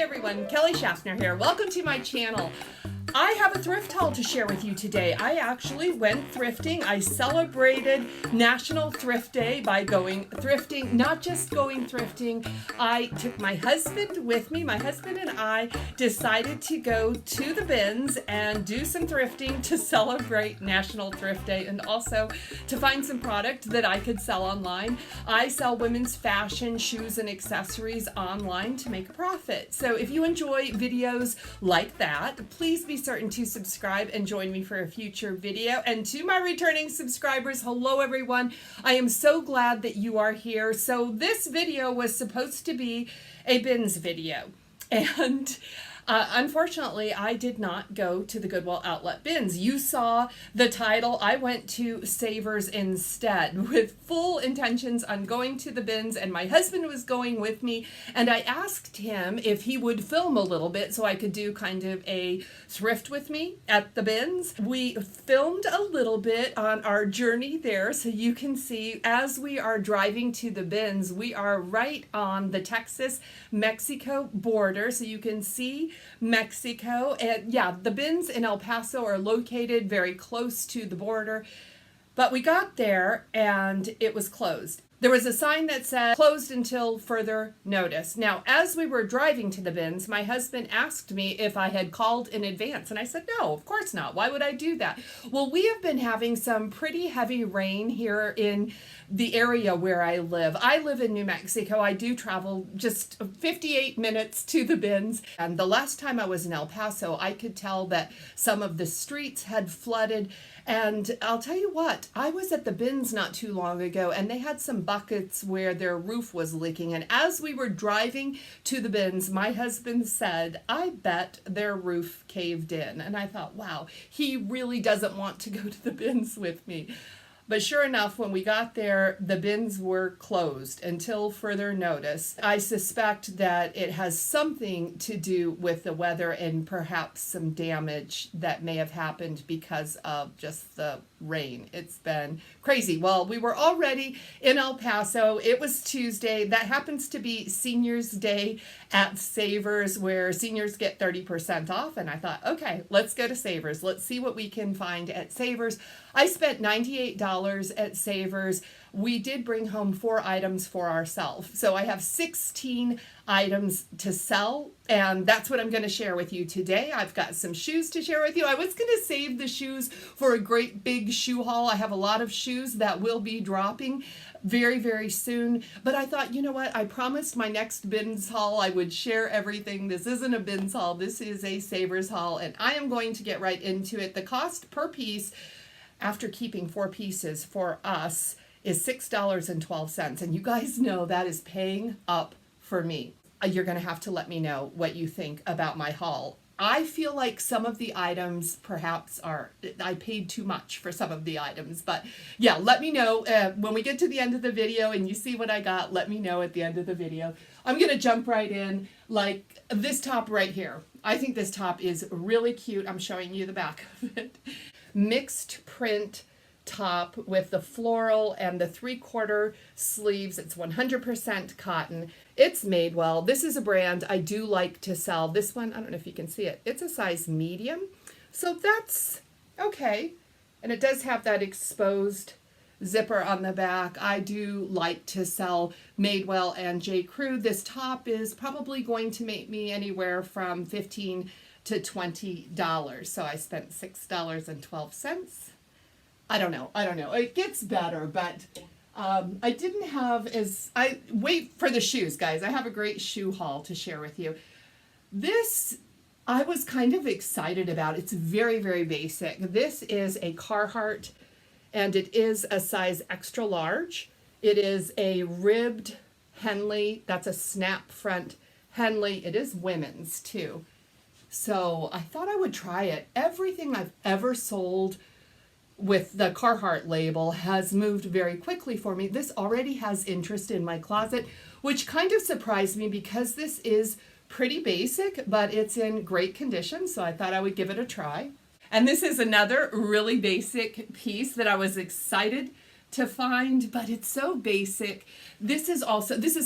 everyone, Kelly Shaffner here. Welcome to my channel. I have a thrift haul to share with you today. I actually went thrifting. I celebrated National Thrift Day by going thrifting, not just going thrifting. I took my husband with me. My husband and I decided to go to the bins and do some thrifting to celebrate National Thrift Day and also to find some product that I could sell online. I sell women's fashion, shoes, and accessories online to make a profit. So if you enjoy videos like that, please be certain to subscribe and join me for a future video. And to my returning subscribers, hello everyone. I am so glad that you are here. So this video was supposed to be a bins video, and unfortunately, I did not go to the Goodwill Outlet bins. You saw the title. I went to Savers instead with full intentions on going to the bins, and my husband was going with me, and I asked him if he would film a little bit so I could do kind of a thrift with me at the bins. We filmed a little bit on our journey there, so you can see as we are driving to the bins, we are right on the Texas-Mexico border, so you can see Mexico. And yeah, the bins in El Paso are located very close to the border, but we got there and it was closed. There was a sign that said closed until further notice. Now, as we were driving to the bins, my husband asked me if I had called in advance, and I said, no, of course not. Why would I do that? Well, we have been having some pretty heavy rain here in the area where I live. I live in New Mexico. I do travel just 58 minutes to the bins. And the last time I was in El Paso, I could tell that some of the streets had flooded. And I'll tell you what, I was at the bins not too long ago, and they had some buckets where their roof was leaking. And as we were driving to the bins, my husband said, I bet their roof caved in. And I thought, wow, he really doesn't want to go to the bins with me. But sure enough, when we got there, the bins were closed until further notice. I suspect that it has something to do with the weather and perhaps some damage that may have happened because of just the rain. It's been crazy. Well, we were already in El Paso. It was Tuesday. That happens to be Seniors Day at Savers, where seniors get 30% off. And I thought, okay, let's go to Savers. Let's see what we can find at Savers. I spent $98 at Savers. We did bring home 4 items for ourselves. So I have 16 items to sell, and that's what I'm going to share with you today. I've got some shoes to share with you. I was going to save the shoes for a great big shoe haul. I have a lot of shoes that will be dropping very, very soon. But I thought, you know what? I promised my next bins haul I would share everything. This isn't a bins haul. This is a Savers haul, and I am going to get right into it. The cost per piece, after keeping 4 pieces for us, is $6.12. And you guys know that is paying up for me. You're going to have to let me know what you think about my haul. I feel like some of the items perhaps I paid too much for some of the items. But yeah, let me know when we get to the end of the video and you see what I got. Let me know at the end of the video. I'm going to jump right in, like this top right here. I think this top is really cute. I'm showing you the back of it. Mixed print top with the floral and the 3/4 sleeves. It's 100% cotton. It's Madewell. This is a brand I do like to sell. This one, I don't know if you can see it. It's a size medium. So that's okay. And it does have that exposed zipper on the back. I do like to sell Madewell and J. Crew. This top is probably going to make me anywhere from $15 to $20. So I spent $6.12. I don't know. It gets better, but I didn't have I wait for the shoes, guys. I have a great shoe haul to share with you. This I was kind of excited about. It's very, very basic. This is a Carhartt, and it is a size extra large. It is a ribbed Henley. That's a snap front Henley. It is women's too. So I thought I would try it. Everything I've ever sold with the Carhartt label has moved very quickly for me. This already has interest in my closet, which kind of surprised me because this is pretty basic, but it's in great condition, so I thought I would give it a try. And this is another really basic piece that I was excited to find, but it's so basic. This is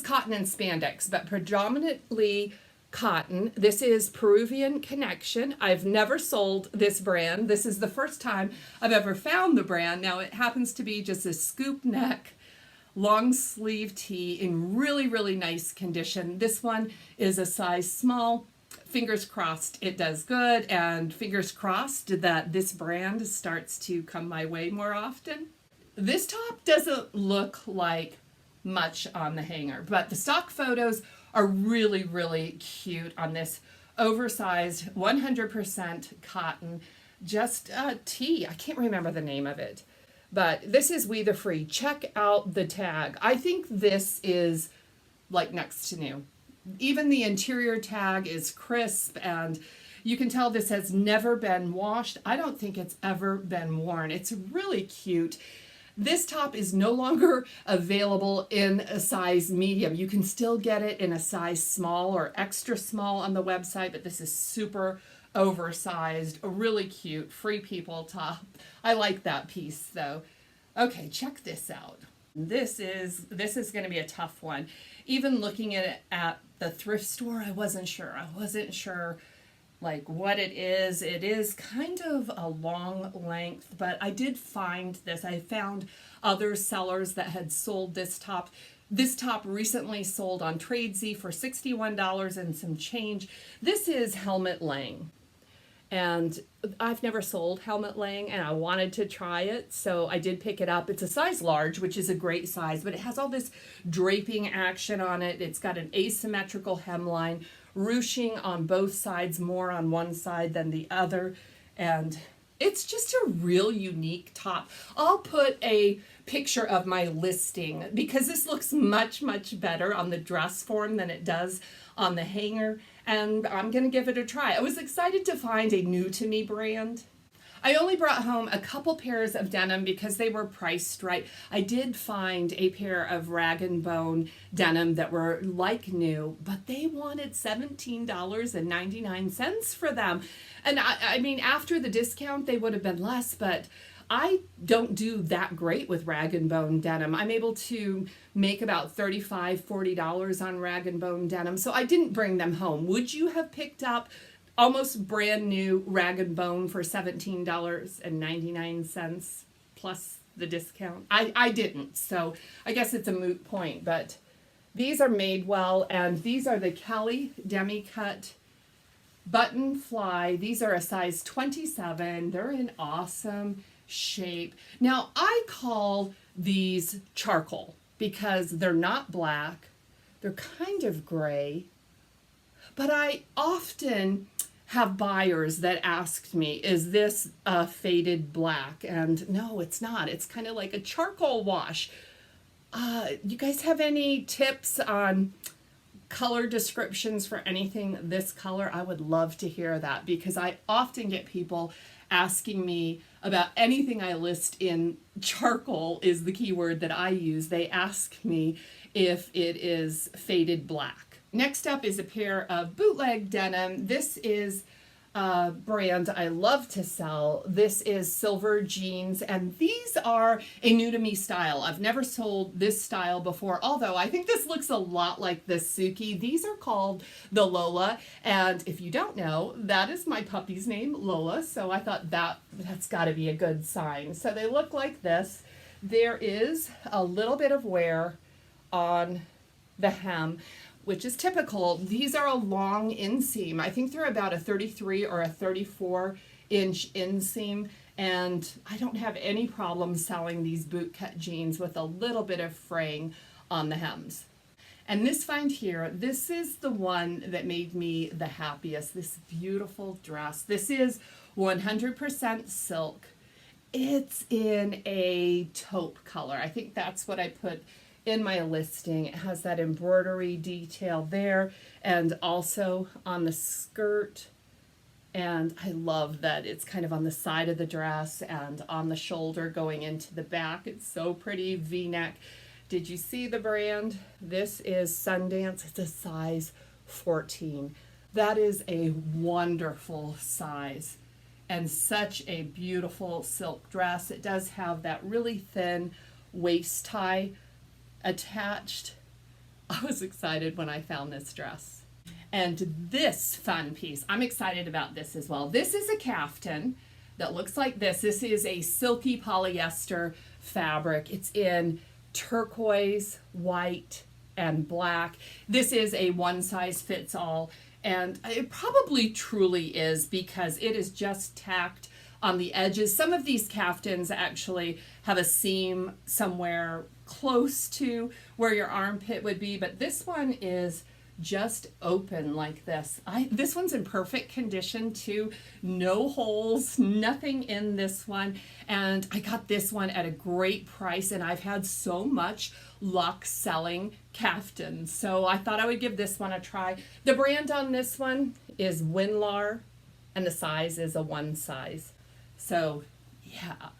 cotton and spandex, but predominantly cotton. This is Peruvian Connection. I've never sold this brand. This is the first time I've ever found the brand. Now it happens to be just a scoop neck, long sleeve tee in really, really nice condition. This one is a size small. Fingers crossed it does good, and fingers crossed that this brand starts to come my way more often. This top doesn't look like much on the hanger, but the stock photos are really, really cute on this oversized 100% cotton, just a tee. I can't remember the name of it, but this is We the Free. Check out the tag. I think this is like next to new. Even the interior tag is crisp, and you can tell this has never been washed. I don't think it's ever been worn. It's really cute. This top is no longer available in a size medium. You can still get it in a size small or extra small on the website, but this is super oversized, a really cute Free People top. I like that piece though. Okay, check this out. This is going to be a tough one. Even looking at it at the thrift store, I wasn't sure like what it is. It is kind of a long length, but I did find this. I found other sellers that had sold this top. This top recently sold on Tradesy for $61 and some change. This is helmet laying, and I've never sold helmet laying, and I wanted to try it, so I did pick it up. It's a size large, which is a great size, but it has all this draping action on it. It's got an asymmetrical hemline, ruching on both sides, more on one side than the other, and it's just a real unique top. I'll put a picture of my listing because this looks much, much better on the dress form than it does on the hanger, and I'm gonna give it a try. I was excited to find a new to me brand. I only brought home a couple pairs of denim because they were priced right. I did find a pair of Rag & Bone denim that were like new, but they wanted $17.99 for them. And I mean, after the discount, they would have been less, but I don't do that great with Rag & Bone denim. I'm able to make about $35, $40 on Rag & Bone denim, so I didn't bring them home. Would you have picked up almost brand new Rag & Bone for $17.99 plus the discount? I didn't, so I guess it's a moot point, but these are made well, and these are the Kelly Demi-Cut Button Fly. These are a size 27. They're in awesome shape. Now, I call these charcoal because they're not black. They're kind of gray, but I often have buyers that asked me, is this a faded black? And no, it's not. It's kind of like a charcoal wash. You guys have any tips on color descriptions for anything this color? I would love to hear that because I often get people asking me about anything I list in charcoal is the keyword that I use. They ask me if it is faded black. Next up is a pair of bootleg denim. This is a brand I love to sell. This is Silver Jeans, and these are a new to me style. I've never sold this style before, although I think this looks a lot like the Suki. These are called the Lola, and if you don't know, that is my puppy's name, Lola, so I thought that's got to be a good sign. So they look like this. There is a little bit of wear on the hem, which is typical. These are a long inseam. I think they're about a 33 or a 34-inch inseam, and I don't have any problem selling these bootcut jeans with a little bit of fraying on the hems. And this find here, this is the one that made me the happiest, this beautiful dress. This is 100% silk. It's in a taupe color. I think that's what I put in my listing. It has that embroidery detail there and also on the skirt, and I love that it's kind of on the side of the dress and on the shoulder going into the back. It's so pretty. V-neck. Did you see the brand? This is Sundance. It's a size 14. That is a wonderful size and such a beautiful silk dress. It does have that really thin waist tie attached. I was excited when I found this dress. And this fun piece, I'm excited about this as well. This is a caftan that looks like this. This is a silky polyester fabric. It's in turquoise, white, and black. This is a one size fits all, and it probably truly is because it is just tacked on the edges. Some of these caftans actually have a seam somewhere close to where your armpit would be, but this one is just open like this. This one's in perfect condition too. No holes, nothing in this one. And I got this one at a great price, and I've had so much luck selling caftans. So I thought I would give this one a try. The brand on this one is Winlar, and the size is a one size. So yeah.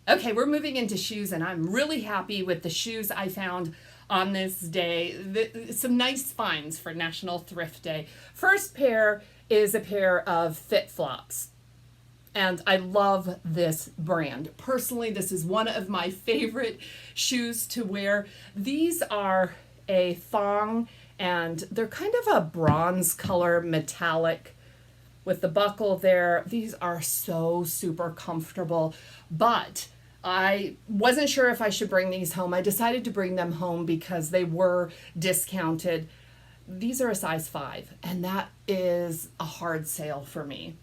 Okay, we're moving into shoes, and I'm really happy with the shoes I found on this day. Some nice finds for National Thrift Day. First pair is a pair of Fit Flops, and I love this brand. Personally, this is one of my favorite shoes to wear. These are a thong, and they're kind of a bronze color metallic with the buckle there. These are so super comfortable, but I wasn't sure if I should bring these home. I decided to bring them home because they were discounted. These are a size 5, and that is a hard sale for me.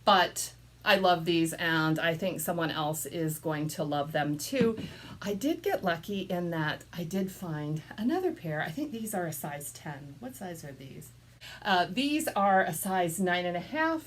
But I love these, and I think someone else is going to love them too. I did get lucky in that I did find another pair. I think these are a size 10. What size are these? These are a size 9.5.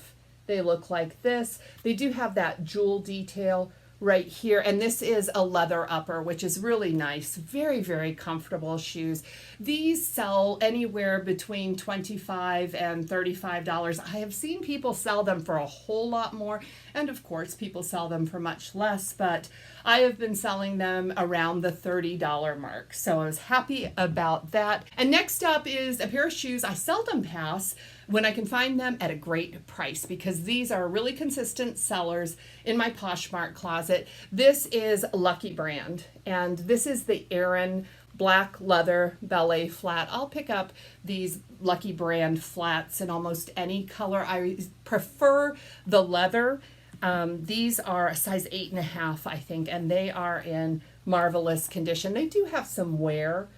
They look like this. They do have that jewel detail right here, and this is a leather upper, which is really nice. Very, very comfortable shoes. These sell anywhere between $25 and $35. I have seen people sell them for a whole lot more, and of course people sell them for much less, but I have been selling them around the $30 mark, so I was happy about that. And next up is a pair of shoes I seldom pass when I can find them at a great price, because these are really consistent sellers in my Poshmark closet. This is Lucky Brand, and this is the Aran black leather ballet flat. I'll pick up these Lucky Brand flats in almost any color. I prefer the leather. These are a size 8.5, I think, and they are in marvelous condition. They do have some wear,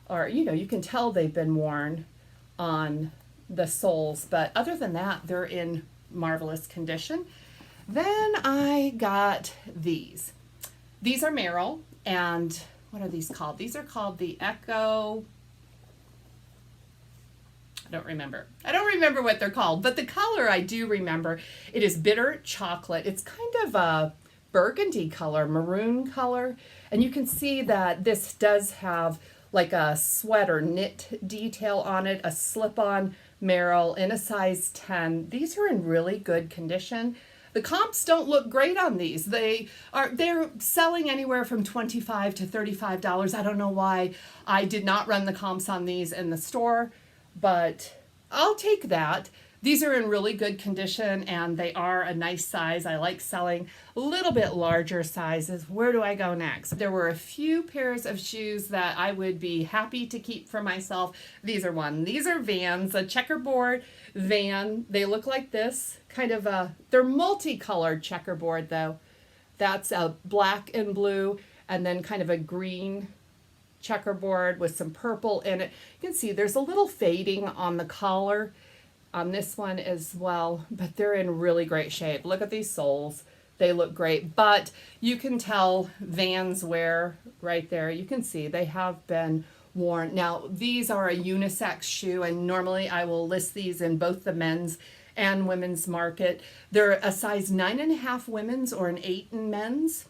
or you can tell they've been worn on the soles, but other than that, they're in marvelous condition. Then I got these. These are Merrill, and what are these called? These are called the Echo. I don't remember what they're called, but the color I do remember. It is bitter chocolate. It's kind of a burgundy color, maroon color, and you can see that this does have like a sweater knit detail on it, a slip-on Merrill in a size 10. These are in really good condition. The comps don't look great on these. They're selling anywhere from $25 to $35. I don't know why I did not run the comps on these in the store, but I'll take that. These are in really good condition, and they are a nice size. I like selling a little bit larger sizes. Where do I go next? There were a few pairs of shoes that I would be happy to keep for myself. These are one. These are Vans, a checkerboard Van. They look like this, they're multicolored checkerboard though. That's a black and blue, and then kind of a green checkerboard with some purple in it. You can see there's a little fading on the collar on this one as well, but they're in really great shape. Look at these soles. They look great, but you can tell Vans wear right there. You can see they have been worn. Now, these are a unisex shoe, and normally I will list these in both the men's and women's market. They're a size 9.5 women's or an 8 in men's.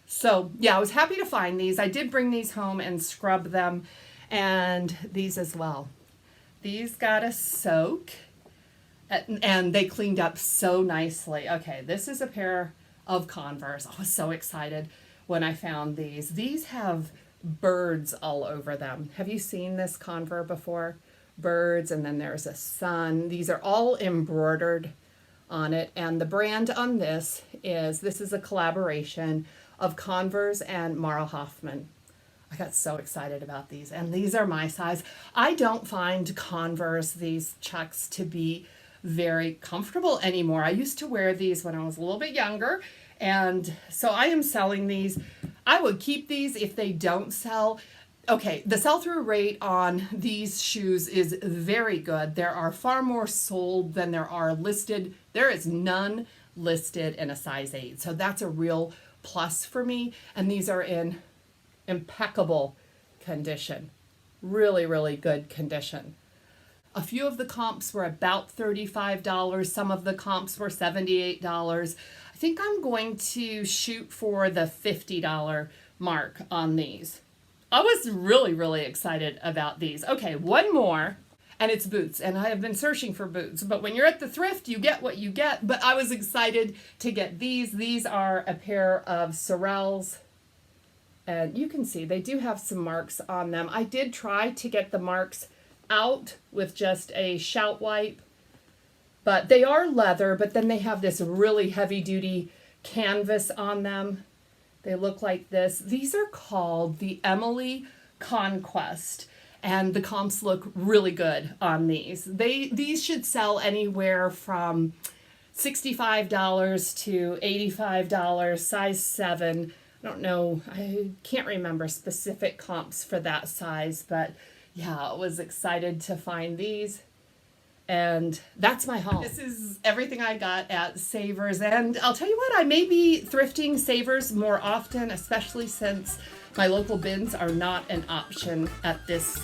So yeah, I was happy to find these. I did bring these home and scrub them, and these as well. These got a soak, and they cleaned up so nicely. Okay, this is a pair of Converse. I was so excited when I found these. These have birds all over them. Have you seen this Converse before? Birds, and then there's a sun. These are all embroidered on it, and the brand on this is a collaboration of Converse and Mara Hoffman. I got so excited about these, and these are my size. I don't find Converse, these Chucks, to be very comfortable anymore. I used to wear these when I was a little bit younger, and so I am selling these. I would keep these if they don't sell. Okay, the sell-through rate on these shoes is very good. There are far more sold than there are listed. There is none listed in a size 8, so that's a real plus for me, and these are in impeccable condition. Really, really good condition. A few of the comps were about $35. Some of the comps were $78. I think I'm going to shoot for the $50 mark on these. I was really, really excited about these. Okay, one more, and it's boots. And I have been searching for boots, but when you're at the thrift, you get what you get. But I was excited to get these. These are a pair of Sorels. And you can see they do have some marks on them. I did try to get the marks out with just a shout wipe, but they are leather, but then they have this really heavy duty canvas on them. They look like this. These are called the Emily Conquest, and the comps look really good on these. These should sell anywhere from $65 to $85, size 7. I don't know, I can't remember specific comps for that size, but yeah, I was excited to find these. And that's my haul. This is everything I got at Savers. And I'll tell you what, I may be thrifting Savers more often, especially since my local bins are not an option at this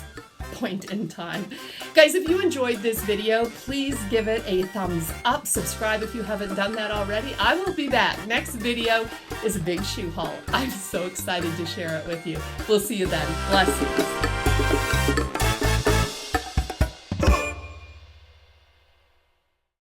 point in time. Guys, if you enjoyed this video, please give it a thumbs up. Subscribe if you haven't done that already. I will be back. Next video is a big shoe haul. I'm so excited to share it with you. We'll see you then. Blessings.